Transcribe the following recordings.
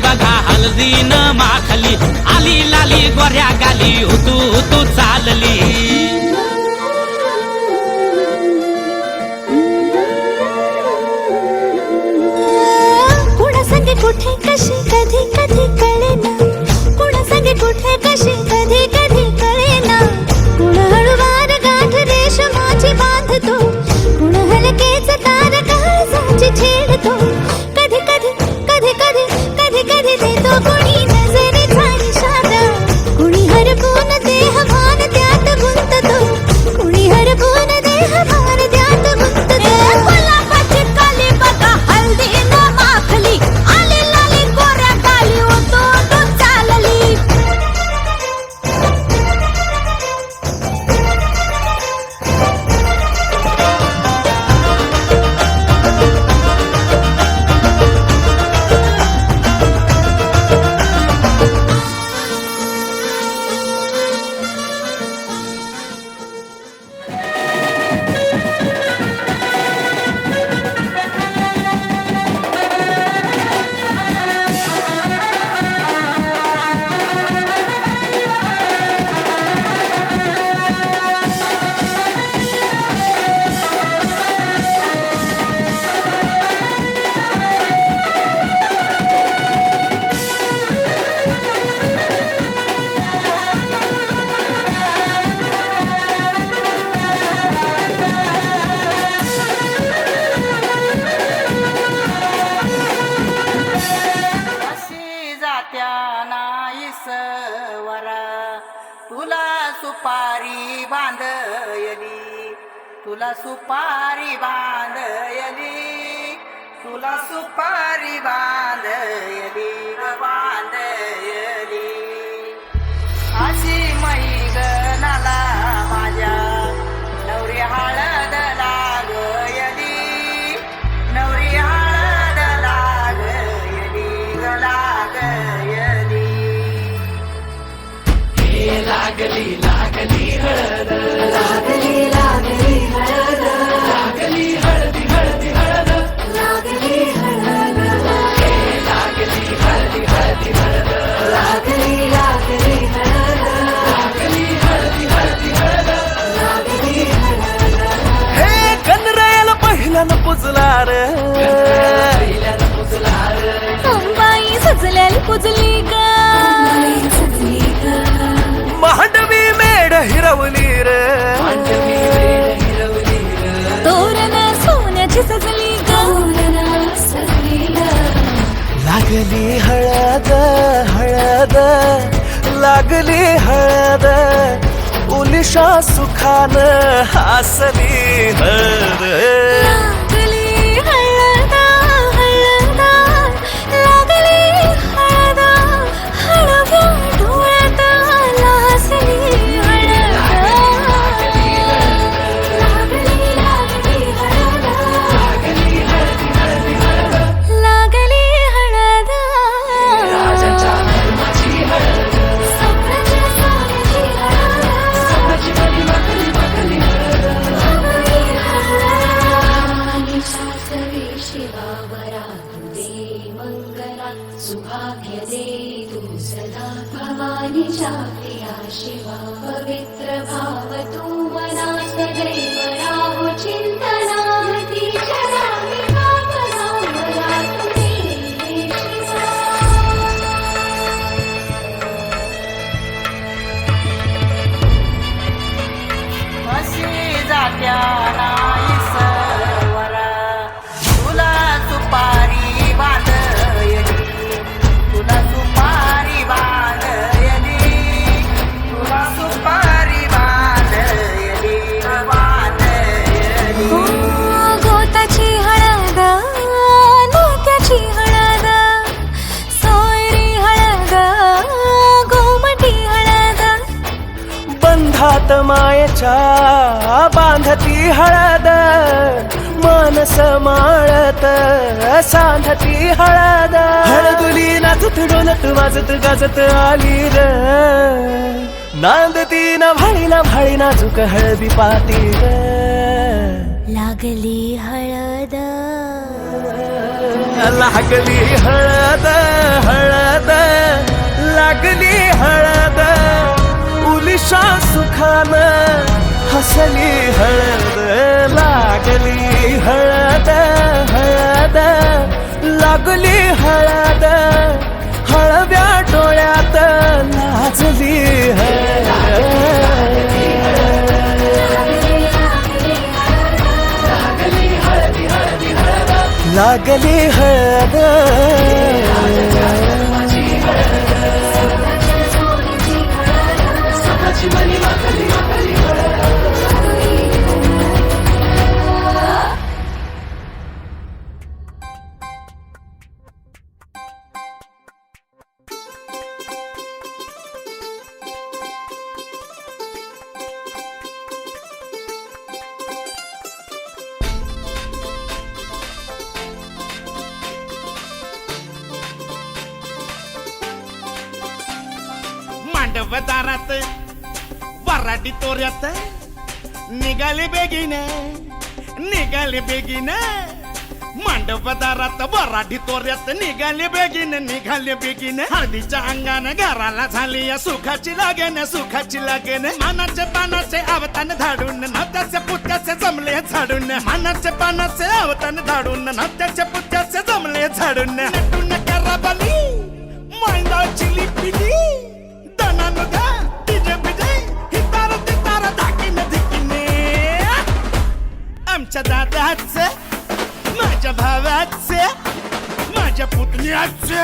बघा हळदीन माखली, आली लाली गोऱ्या गाली, उतू उतू चालली. कुणा संगे कुठे कशी कधी कधी कळेना, कुणा संगे कुठे कशी कधी कधी कळेना. कुणा हळूवार गाठ रेशमाची बांधतो, कुणा हलकेच तार काळजाची छेडतो. कधी कधी कधी कधी कधी कधी देतो कुणी नजरेचा इशारा, कुणी हरपून देह मान बांधयली तुला सुपारी बांधयली तुला सुपारी बांधयली बांधयली अशी मैगनाला माझ्या नवरी हळद लागयली नवरी हळद लागयली लागयली लागली लागली हळद लागली लागली हळद लागली हळदी हळदी हळद लागली हळद लागली हळदी हळदी हळद लागली लागली हळद लागली हळदी हळदी हळद लागली हळद हे कनरायाला पहिल्यानं पुजला रे पहिल्यानं पुजलार अंबाई सजल्याल पुजली ग सजली ग मांडवी मेढ हिरवली रे मांडवी वेळ हिरवली र. तोरण सोन्याची सजली ग सजली ग लागली हळद हळद लागली हळद उलिशा सुखान हासली हळद लागली हळद हळद लागली हळद हळव्या डोळ्यात लाजली हळद लागली लागली हळद लागली हळदी हळदी हळद लागली हळद राजाच्या धर्माची हळद स्वप्नाच्या सोन्याची हळद स्वप्नाची बली बकली बकली हळद शिवावरा तुदे मंगला सुभाग्य दे तू सदा भवानीच्या प्रिया शिवा पवित्र भाव तू मना सदैव राहो चिंतना तिच्या नामी कामना मला तुझे शिवा म्हशी जात्या नाही सवरा तुला सुपारी बांधयली तुला सुपारी बांधयली तुला सुपारी बांधयली बांधयली गोताची हळद नात्याची हळद सोयरी हळद गोमटी हळद बंधात मायेच्या बांधती हळद मानस माळत सांधती हळद हळदुली नाचत डोलत वाजत गाजत आली र नांदती न भाळी नाजूक हळदी पाती र लागली हळद लागली हळद हळद लागली हळद उलिशा सुखान हसली हळद लागली हळद हळद लागली हळद हळव्या डोळ्यात लाजली हळद लागली हळद स्वप्नाची बली बकली बकली हळद मांडव दारात वराडी तोऱ्यात निघाले बेगीन मांडव दारात वराडी तोऱ्यात निघाले बेगीन हळदीच्या अंगाने घराला झाली या सुखाची लागेन मानाचे पानाचे आवतान धाडून नत्याचे पुत्याचे जमले झाडून मानाचे पानाचे आवतान धाडून नत्याचे पुत्याचे जमले झाडून नटून कराबली मांडाची लिपिली दनानुदा तिजे बिजे हितार तितार धाकीने धिकीने आमच्या दादाचे माझ्या भावाचे माझ्या पुतण्याचे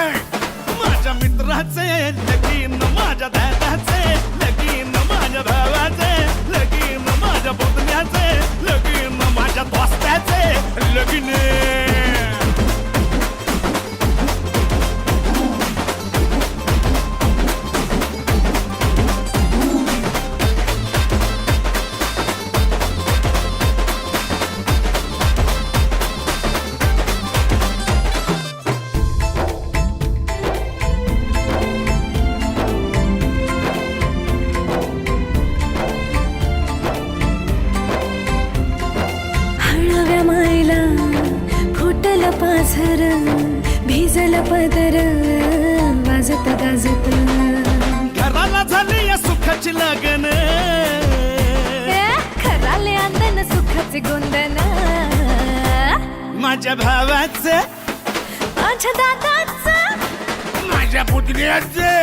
माझ्या मित्राचे लगीन माझ्या दादाचे लगीन माझ्या भावाचे लगीन माझ्या पुतण्याचे लगीन माझ्या दोस्ताचे लगीन हळव्या मायला फुटल पाझर भिजल पदर वाजत गाजत घराला झाली या सुखाची लगन खराले अंदन सुखाचे गोंदन माझ्या भावाचे माझ्या दादाचं माझ्या पुतण्याचे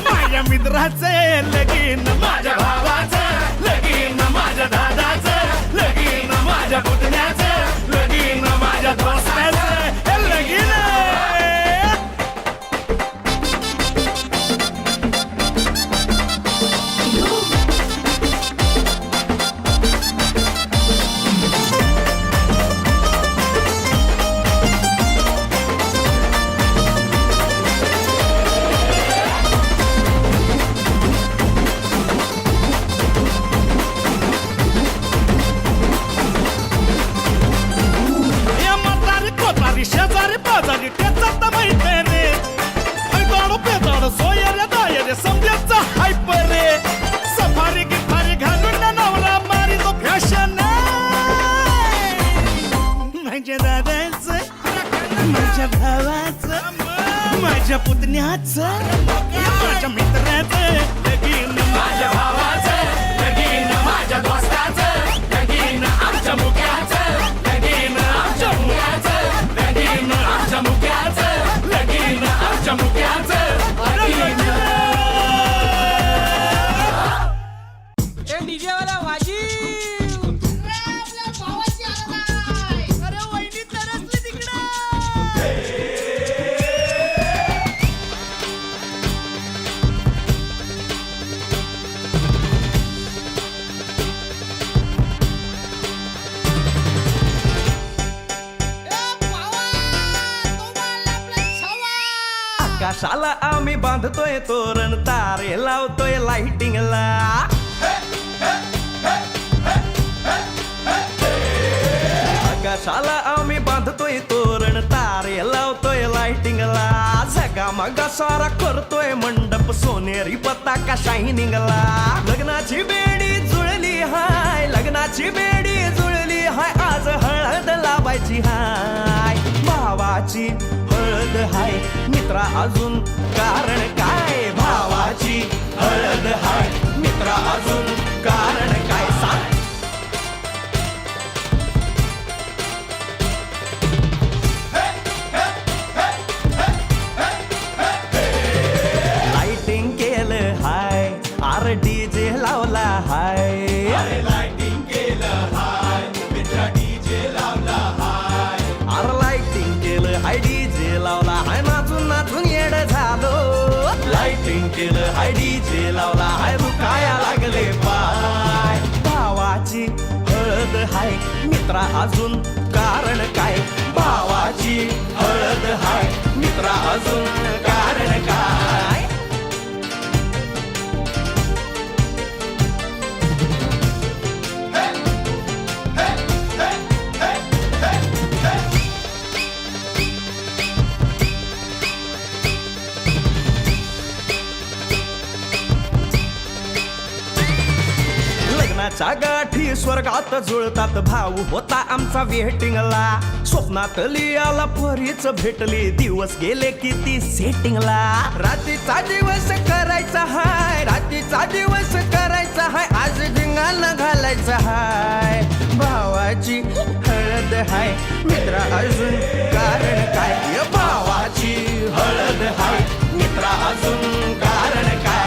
माझ्या मित्राचे लगीन माझ्या भावाचं लगीन माझ्या दादाचं लगीन माझ्या पुतण्याचं लगीन माझ्या दोस्ताचं लगीन या म्हातारी कोतारी शेजारी पाजारी त्याचा माहिती रे ऐकाडो पेताडो सोयरे दायरे समजायचा हायप रे सफारी गिफारी घालून ना नवरा मारी तो फॅशन माझ्या दादाचं माझ्या भावाचं माझ्या पुतण्याचं माझ्या मित्राचं लगीन माझ्या भावाचं लगीन माझ्या दोस्ताचं लगीन आमच्या मुक्याचं लगीन आमच्या मुक्याचं लगीन आमच्या मुक्याचं लगीन आमच्या मुक्याचं लगीन डीजे वाला वाजी आकाशाला आम्ही बांधतोय तोरण तारे लावतोय लाइटिंगला आकाशाला आम्ही बांधतोय तोरण तारे लावतोय लाइटिंगला झगामगा सारा करतोय मंडप सोनेरी पताका शायनिंगला लग्नाची बेडी जुळली हाय लग्नाची बेडी जुळली हाय आज हळद लावायची हाय भावाची हळद हाय मित्रा अजून कारण काय भावाची हळद हाय मित्रा अजून कारण काय सांग लाइटिंग केलं हाय आर डीजे लावला हाय लाइटिंग केलं हाय मित्रा डीजे लावला हाय आर लाइटिंग केलं हाय डीजे लावला हाय नाचून नाचून येड झालो लाइटिंग केलं हाय डीजे लावला हाय रुकाया लागले पाय भावाची हळद हाय मित्रा अजून कारण काय भावाची हळद हाय मित्रा अजून कारण काय लग्नाच्या गाठी स्वर्गात जुळतात भाऊ होता आमचा वेटिंगला स्वप्नात लियाला परीच भेटली दिवस गेले किती सेटिंगला रात्रीचा दिवस करायचा हाय रात्रीचा दिवस करायचा हाय आज धिंगाणा घालायचा हाय भावाची हळद हाय मित्रा अजून कारण काय भावाची हळद हाय मित्रा अजून कारण काय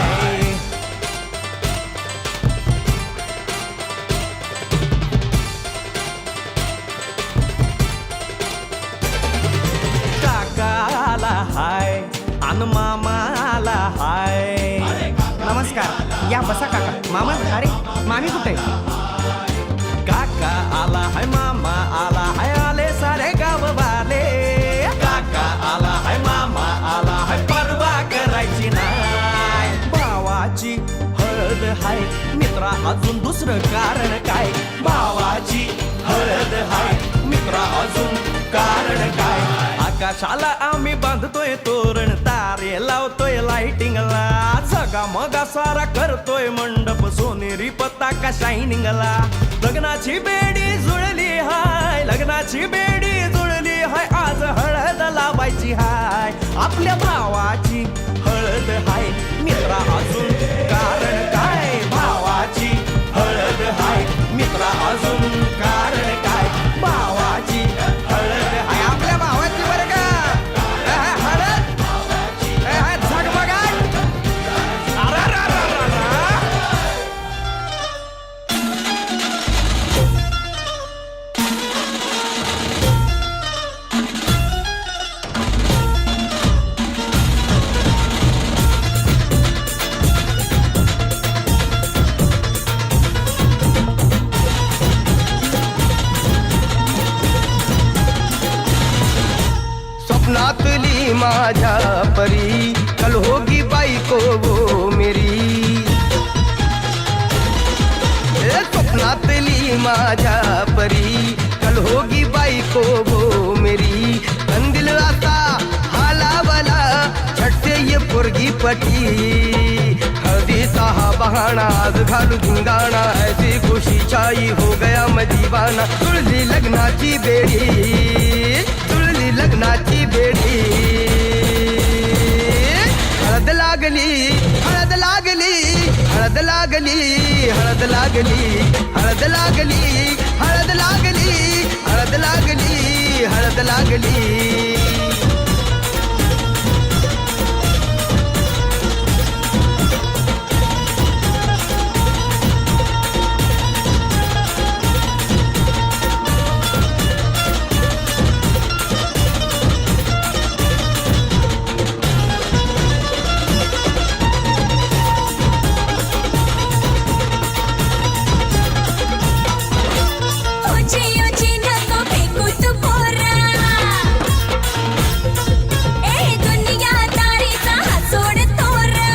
अन मामा आला हाय. नमस्कार या बसा काका. मामा अरे मामी कुठे? काका आला हाय मामा आला हाय आले सारे गाव वाले. काका आला हाय मामा आला हाय परवा करायची नाय. भावाची हळद हाय मित्रा अजून दुसरं कारण काय. भावाची हळद हाय मित्रा अजून कारण काय. आकाशाला आम्ही बांधतोय तोरण तारे लावतोय लाइटिंगला. जगा मगा सारा करतोय मंडप सोनेरी पताका शायनिंगला. लग्नाची बेडी जुळली हाय लग्नाची बेडी जुळली हाय. आज हळद लावायची हाय आपल्या भावाची हळद हाय मित्रा अजून कारण काय. भावाची हळद हाय मित्रा अजून कारण काय. भावाची हळद हाय आपल्या भावाची बरं का. हळद झगमगाट. स्वप्नातली माझ्या परी कल होगी बायको वो मेरी. स्वप्नातली माझ्या परी कल होगी बायको वो मेरी. कंदिल आता हालावला छटते ये पोरगी पटी. हळदीचा हा बहाणा आज घालू धिंगाणा ऐसी खुशी छाई हो गया मैं दीवाना. तुळली लग्नाची बेडी तुळली लग्नाची बेडी. हळद लागली हळद लागली हळद लागली हळद लागली हळद लागली हळद लागली हळद लागली हळद लागली. ऊंची ऊंची नको फेकू तू पोरा. ए दुनिया तारीचा हा सोड तोरा.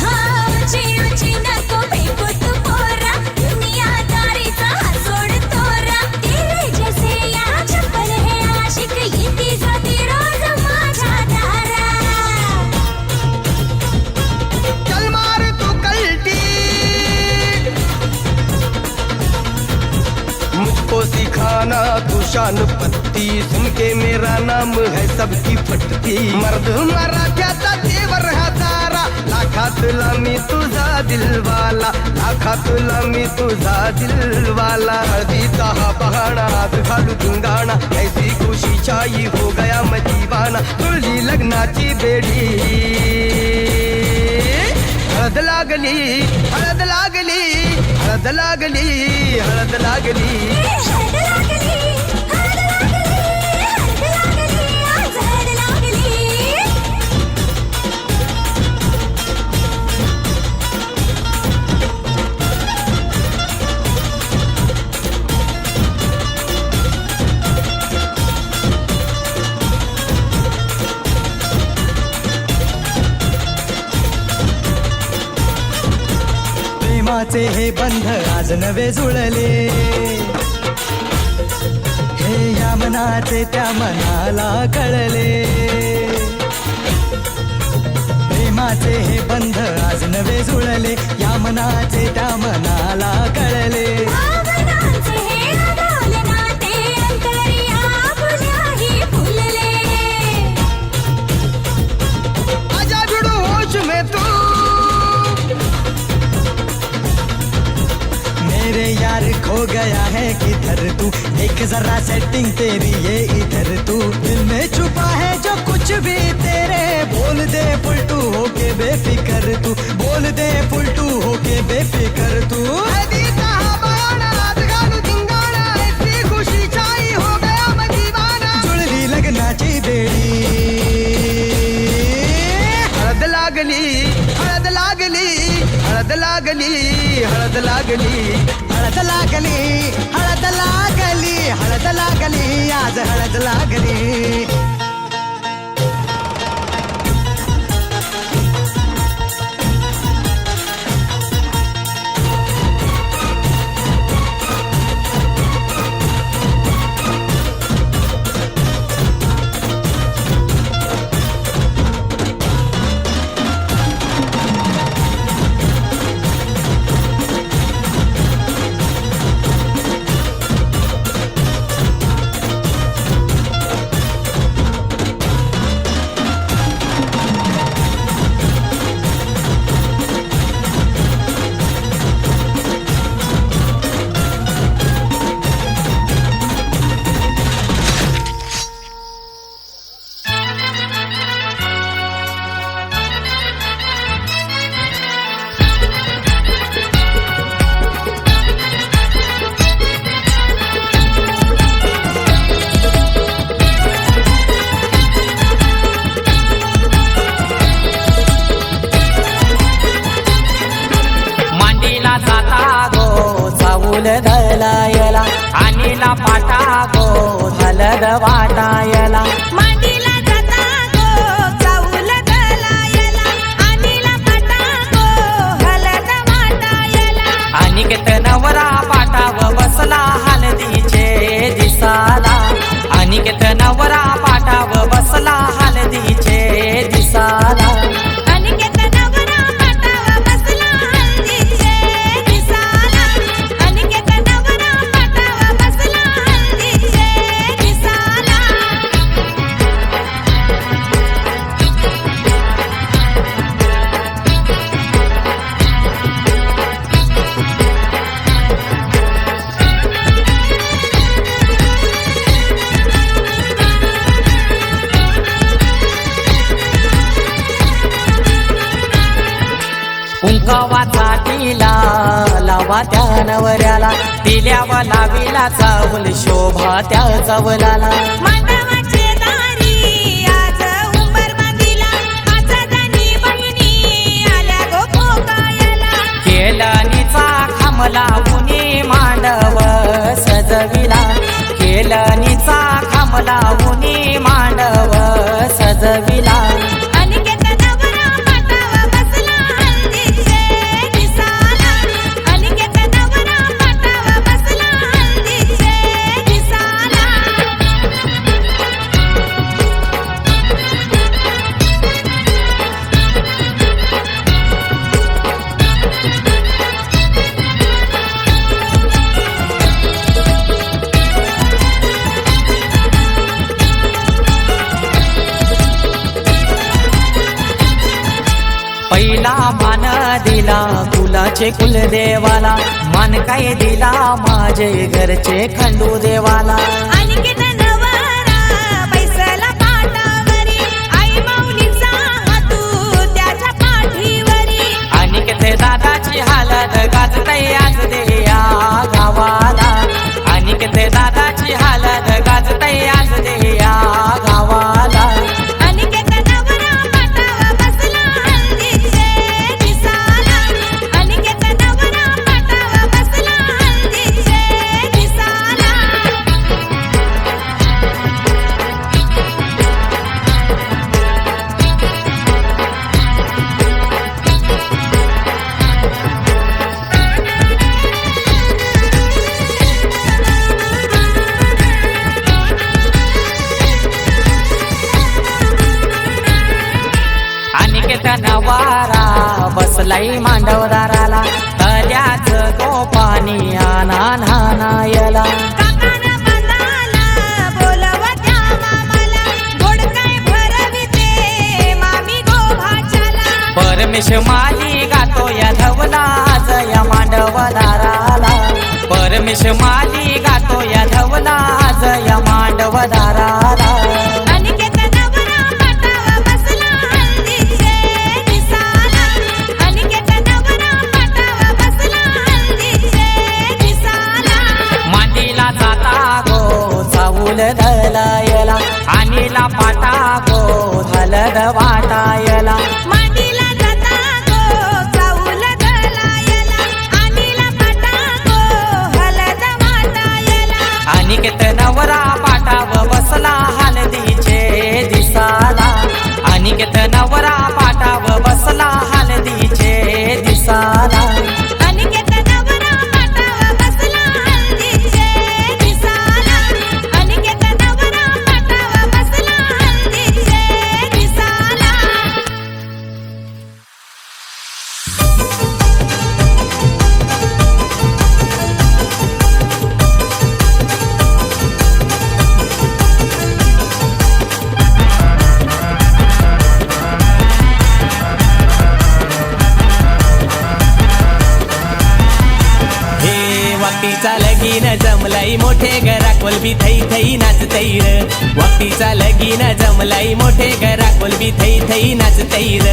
हा ऊंची ऊंची नको फेकू तू पोरा. दुनिया तारीचा हा सोड तोरा. तेरे जैसे या चप्पल है आशिक येती जाती रोज माझ्या दारा. चल मार तू कल्टी मुझको सिखाना तू शान पत्ती. सुन के मेरा नाम है सबकी फटती. मर्द मराठ्याचा देवर हजारा लाखातला मी तुझा दिलवाला. लाखातला मी तुझा दिलवाला. हळदीचा हा बहाणा आज घालू धिंगाणा ऐसी खुशी छाई हो गया मैं दीवाना. तुळली लग्नाची बेडी हळद लागली हळद लागली हळद लागली हळद लागली. हळद लागली हळद लागली हळद लागली आज हळद लागली. प्रेमाचे हे बंध आज नवे जुळले. हे या मनाचे त्या मनाला कळले. प्रेमाचे हे बंध आज नवे जुळले. या मनाचे त्या मनाला कळले. भावनांचे हे अडवले नाते अंतरिया फुल्याही फुलले. आजा भिडू होश में तू मेरे यार खो गया है किधर तू. देख जरा सेटिंग तेरी ये इधर तू. दिल में छुपा है जो कुछ भी तेरे. बोल दे फुलटू होके बेफिकर तू. बोल दे फुलटू होके बेफिकर तू. हळदीचा हा बहाणा आज घालू धिंगाणा ऐसी खुशी छाई हो गया मैं दीवाना. जुळली लग्नाची बेडी लागली हळद लागली हळद लागली हळद लागली आज हळद लागली धलायला आणीला पाटा गो हलद वाटायला मांडीला जाता गो चाऊल दलायला आणीला पाटा गो हलद वाटायला अनिकेत नवरा पाटाव बसला हलदीचे दिसाला अनिकेत नवरा पाटाव बसला हलदीचे दिसाला अनिकेत नवरा पाटाव बसला हळदीचे दिसाला अनिकेत नवरा पाटाव बसला हळदीचे दिसाला कुंकवाचा टिला लावा त्या नवऱ्याला दिल्यावा लावीला चावल शोभा त्या चवलाला मांडवाचे दारी आज उंबर बांधिला आचा दानी बहिणी आल्या गो पोकायला केलनीचा खांबला उनी मांडव सजविला केलनीचा खांबला उनी मांडव सजविला अनिकेत नवरा पाटाव बसला हळदीचे दिसाला अनिकेत नवरा पाटाव बसला हळदीचे दिसाला पहिला मान दिला कुलाचे कुलदेवाला मान काय दिला माझे घरचे खंडू देवाला अनिकेत नवरा बैसला पाटावरी आई माऊलीचा हातू त्याच्या पाठीवरी अनिकेत दादाची हालत गाजतय आज देया गावाला अनिकेत दादाची हालत गाजतय आज देया गावाला अनिकेत नवरा पाटाव बसला हळदीचे दिसाला अनिकेत नवरा पाटाव बसला हळदीचे दिसाला अनिकेत नवारा बसलाई मांडवदाराला तल्याच तो पाणी आना नानायला काकाना बंदाला बोलवा त्या मामाला गोड काय भरविते मामी गो भाच्याला परमेश माली गातो या धवला या मांडवदाराला परमेश माली गातो या धवला या मांडवदाराला अनिकेत नवरा पाटाव बसला हळदीचे दिसाला अनिकेत नवरा पाटाव बसला हळदीचे दिसाला मांडीला जाता गो चावूल धलायला आणीला पाटा गो हलद वाटायला मांडीला जाता गो चाऊल दलायला आणीला पाटा वाटीचा लगीन जमलाई मोठे घरा कोलबी थई थई नाचतई र वाटीचा लगीन जमलाई मोठे घरा कोलबी थई थई नाचतई र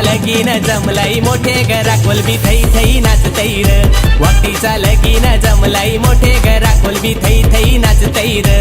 लगीन जमलाई मोठे घरा कोलबी थई थई नाचतई र वाटीचा लगीन जमलाई मोठे घरा कोलबी थई थई नाचतई र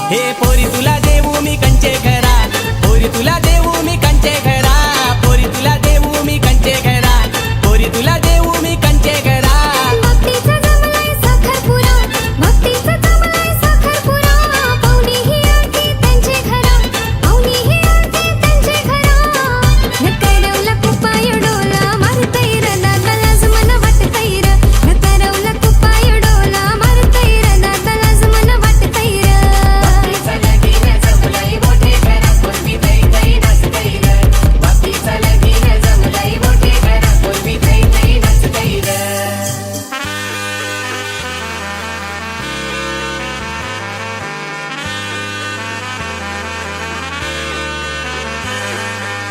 हे पोरी तुला देऊ मी कंचे घरा पोरी तुला देऊ मी कंचे घरा पोरी तुला देऊ मी कंचे घरा पोरी तुला देऊ मी कंचे घरा भक्तीचा जमलाय साखरपुरा भक्तीचा जमलाय साखरपुरा पाहुणी ही आरती त्यांचे घरा पाहुणी ही आरती त्यांचे घरा नकरवला कुपाय डोला मारतई र दादालाच मन वाटतई र नकरवला कुपाय डोला मारतई र दादालाच मन वाटतई र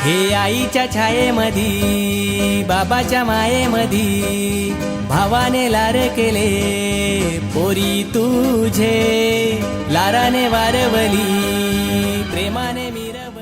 हे आईच्या छायेमधी बाबाच्या मायेमधी भावाने लार केले पोरी तुझे लाराने वारवली प्रेमाने मिरवली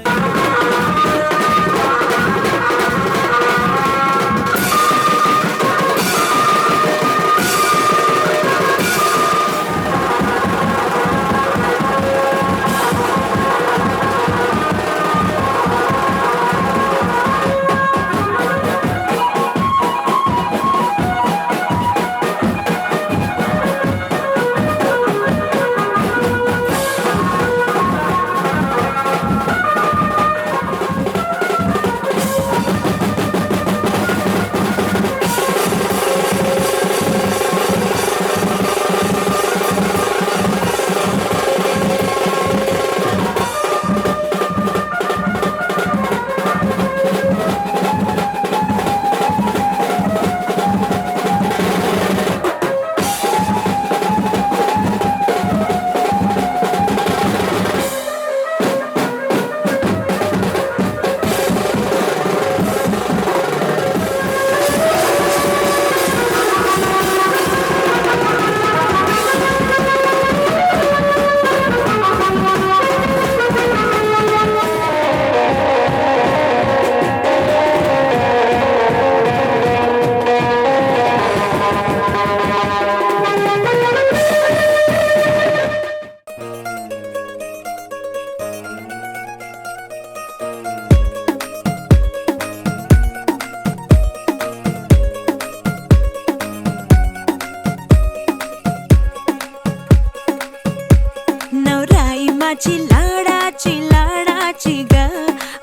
माझी लाडाची लाडाची ग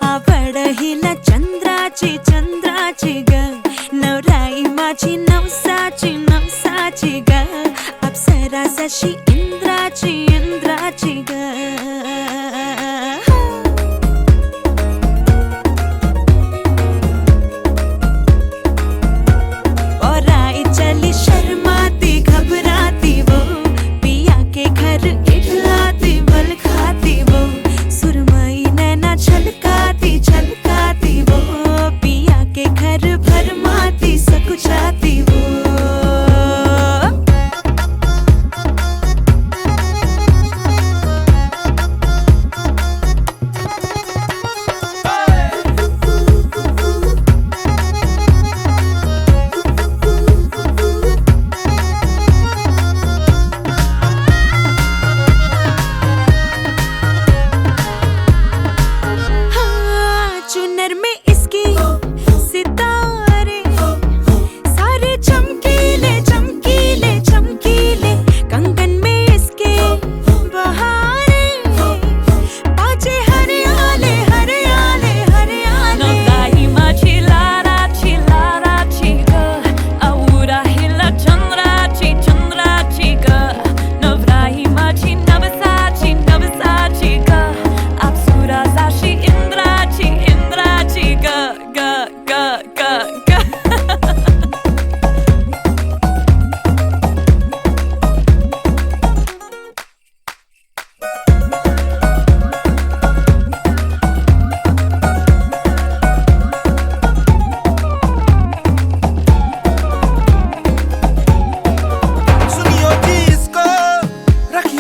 आवड हिला चंद्राची चंद्राची ग नवराई माझी नवसाची नवसाची ग अप्सरा जशी इंद्राची इंद्राची ग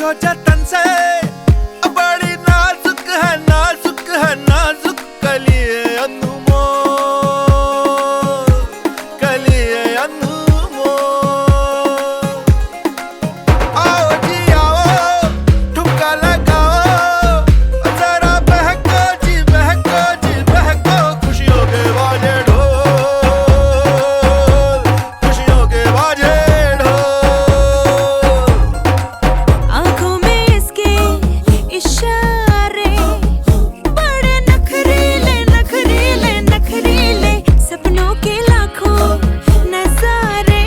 खुशियों जतन से बड़ी नाजुक है नाजुक कलिए अनमोल कलिए अनमोल। आओ जी आओ ठुमका लगाओ जरा बहको जी बहको खुशियों के बाजे ढोल खुशियों के बाजे ढोल। आंखों में इसके इशारे बड़े नखरीले नखरीले नखरीले सपनों के लाखों नजारे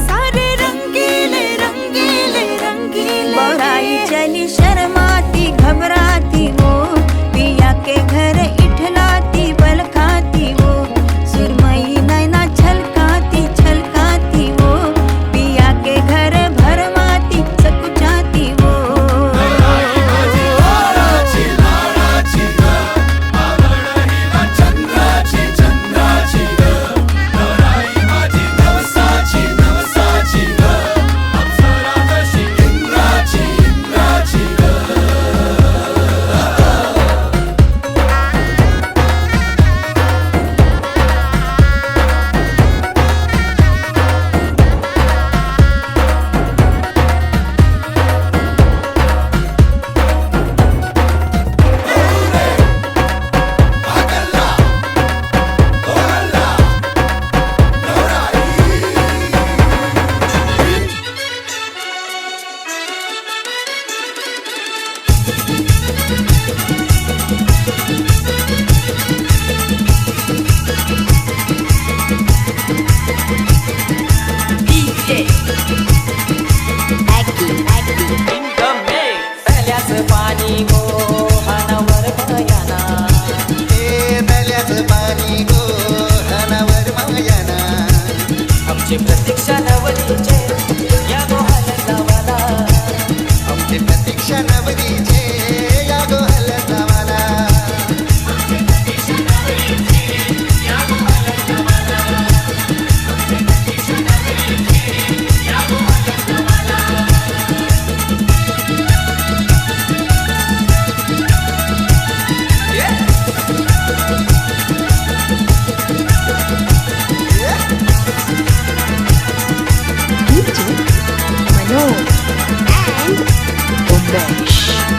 सारे रंगीले रंगीले रंगीले। बौराई चली शर्माती घबराती वो पिया के घर इठलाती बल खाती वो सुरमई नैना छलकाती छलकाती वो पिया के घर भरमाती सकुचाती वो। पहिल्याच पाणी गो हानावर भयाना आमची प्रतीक्षा नवरीचे या गोहाल गावाला।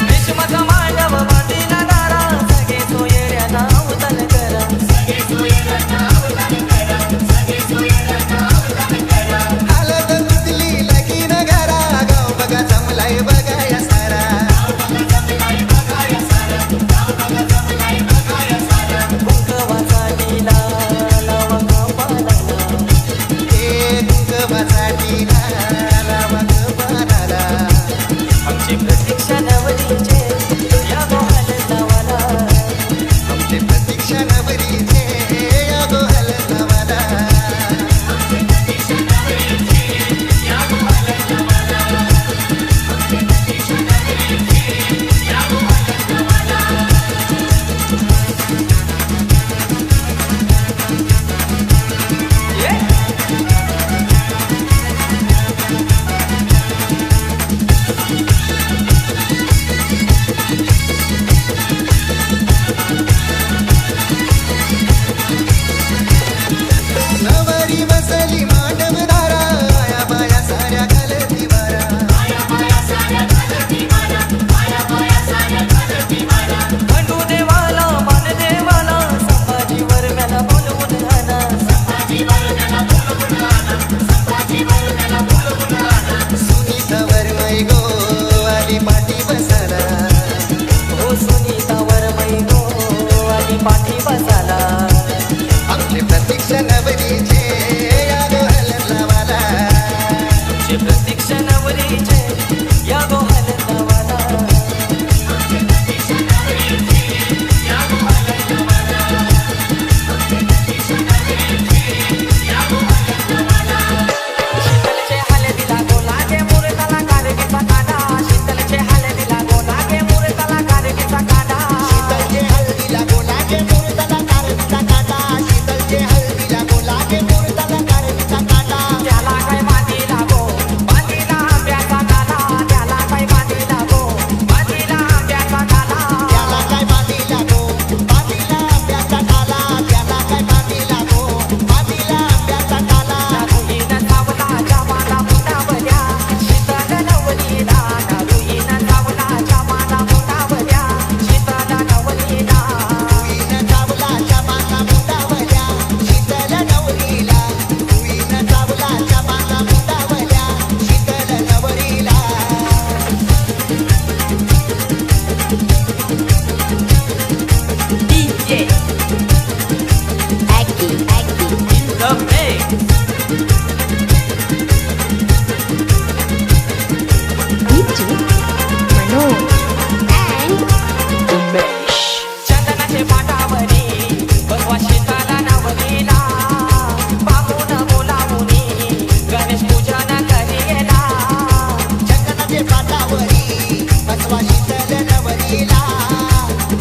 विश्वचा मांडव मातीला दारा सगळे सोयऱ्या नाव तन करा। कुंकवाचा लीला लावा कपाळाला। आमची प्रतीक्षा नवरीचे या गोहाल गावाला। खंडू देवाला मान देवाला संभाजीवर मला बोलवून आणा। हो सुनीतावर मै गो आली पाठी बसाला। प्रतीक्षा नवरीचे या गोहाल गावाला। आमची प्रतीक्षा नवरीचे या गोहाल गावाला। शीतलचे हळदीला गोलागे मुरताला कारवीचा काढा। शीतलचे हळदीला गोलागे मुरताला कारवीचा काढा। हळदीला गोलागे उसावरी बसवा शीतल नवरीला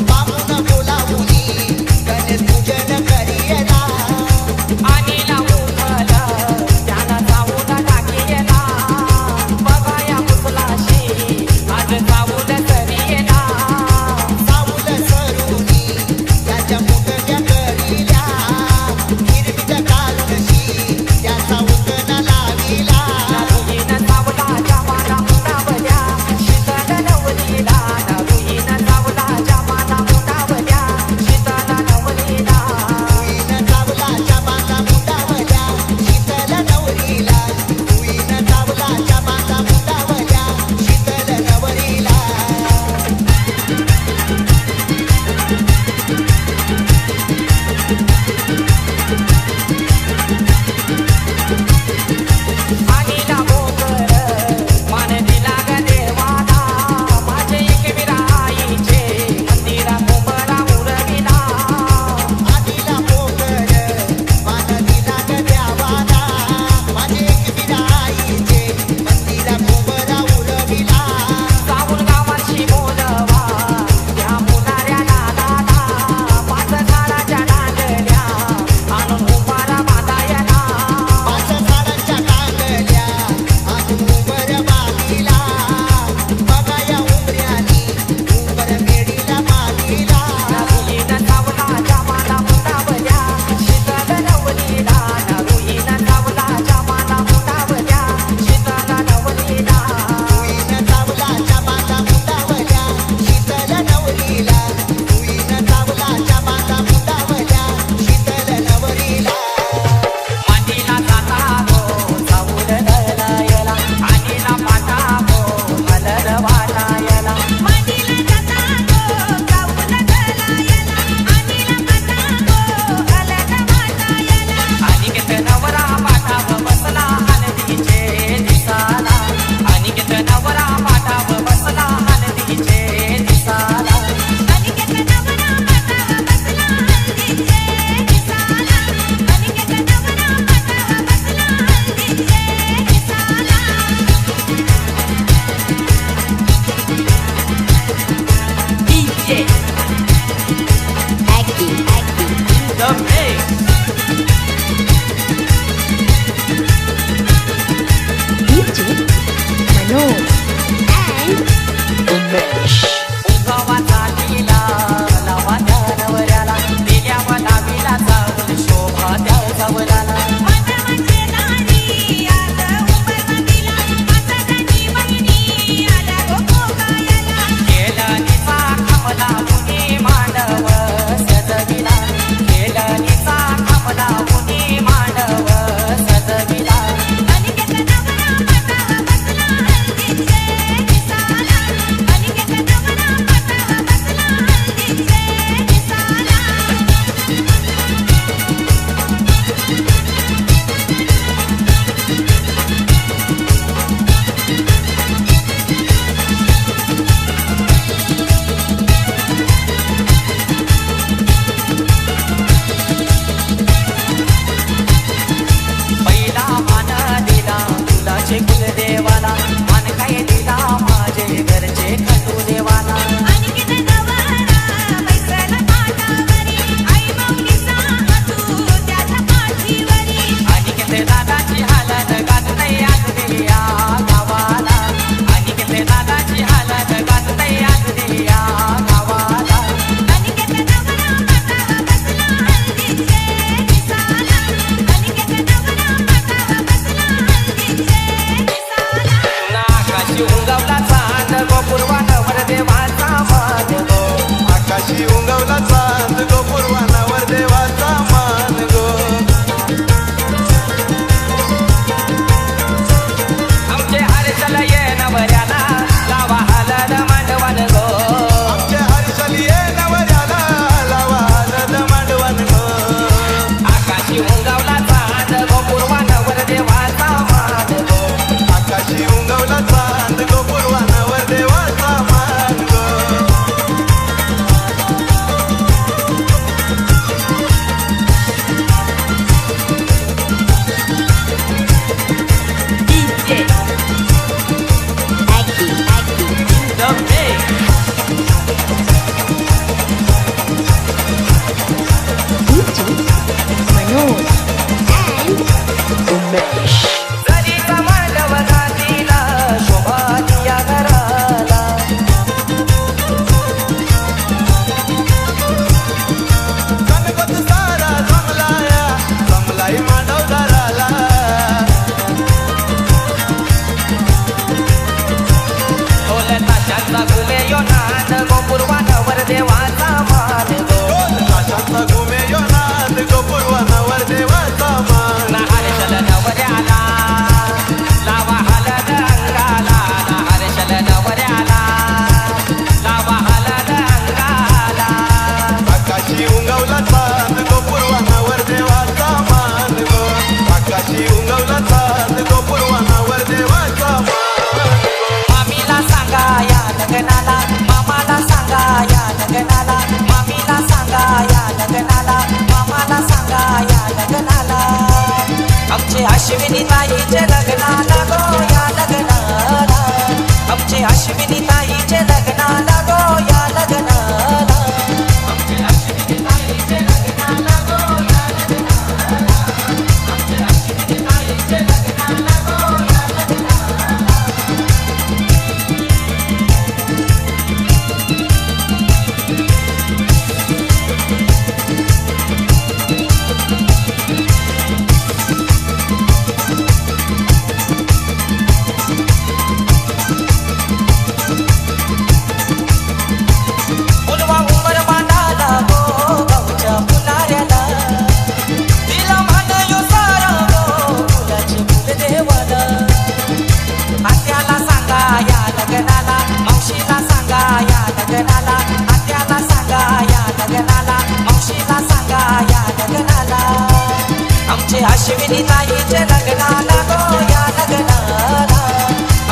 बामून बोलावूनी गणेश पूजन करियला अनिला उठलं त्याला जाऊन टाकीला बघाया मुसलाशी आज जाऊन सरीला सावल सरुनी त्याच्या मुठ्या करील्या हिरवीत कालशी त्याचा उतन लाविला सावलाच्या वारा उडावल्या आमचे अश्विनी ताईचे लग्नाला गो या लग्नाला फुलवा उमर बांधाला गो गावच्या फुलाऱ्याला दिला मान यो सारा गो फुलाचे फुल देवाला आत्याला सांगा या लग्नाला मावशीला सांगा या लग्नाला आत्याला सांगा या लग्नाला मावशीला सांगा या लग्नाला आमचे अश्विनी ताईचे लग्नाला गो या लग्नाला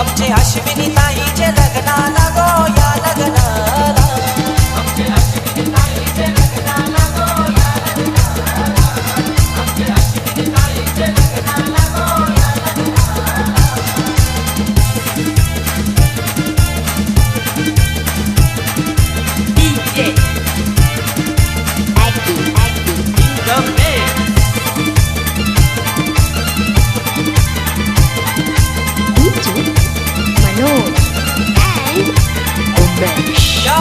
आमचे अश्विनी ताईचे लग्नाला गो या लग्नाला Manoj and Umesh. या